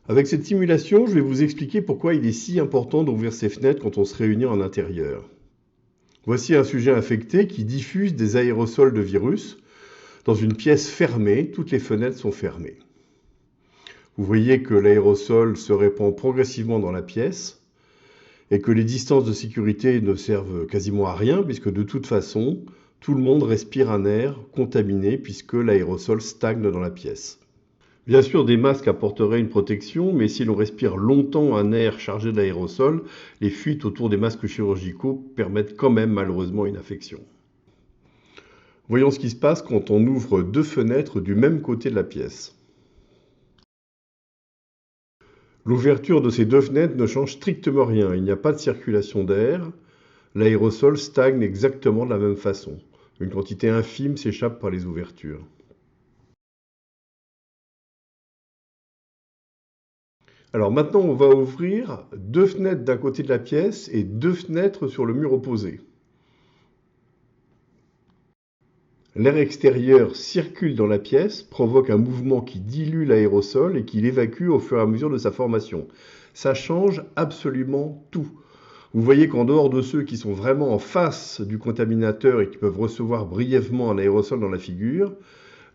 Avec cette simulation, je vais vous expliquer pourquoi il est si important d'ouvrir ses fenêtres quand on se réunit en intérieur. Voici un sujet infecté qui diffuse des aérosols de virus. Dans une pièce fermée, toutes les fenêtres sont fermées. Vous voyez que l'aérosol se répand progressivement dans la pièce et que les distances de sécurité ne servent quasiment à rien puisque de toute façon, tout le monde respire un air contaminé puisque l'aérosol stagne dans la pièce. Bien sûr, des masques apporteraient une protection, mais si l'on respire longtemps un air chargé d'aérosol, les fuites autour des masques chirurgicaux permettent quand même malheureusement une infection. Voyons ce qui se passe quand on ouvre deux fenêtres du même côté de la pièce. L'ouverture de ces deux fenêtres ne change strictement rien, il n'y a pas de circulation d'air, l'aérosol stagne exactement de la même façon. Une quantité infime s'échappe par les ouvertures. Alors maintenant, on va ouvrir deux fenêtres d'un côté de la pièce et deux fenêtres sur le mur opposé. L'air extérieur circule dans la pièce, provoque un mouvement qui dilue l'aérosol et qui l'évacue au fur et à mesure de sa formation. Ça change absolument tout. Vous voyez qu'en dehors de ceux qui sont vraiment en face du contaminateur et qui peuvent recevoir brièvement un aérosol dans la figure,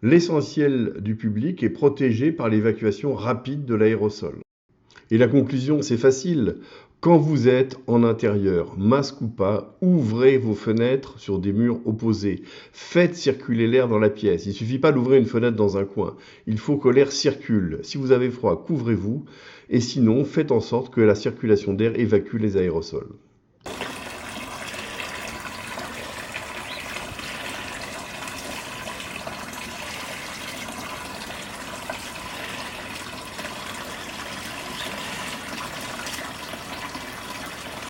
l'essentiel du public est protégé par l'évacuation rapide de l'aérosol. Et la conclusion, c'est facile. Quand vous êtes en intérieur, masque ou pas, ouvrez vos fenêtres sur des murs opposés. Faites circuler l'air dans la pièce. Il ne suffit pas d'ouvrir une fenêtre dans un coin. Il faut que l'air circule. Si vous avez froid, couvrez-vous. Et sinon, faites en sorte que la circulation d'air évacue les aérosols.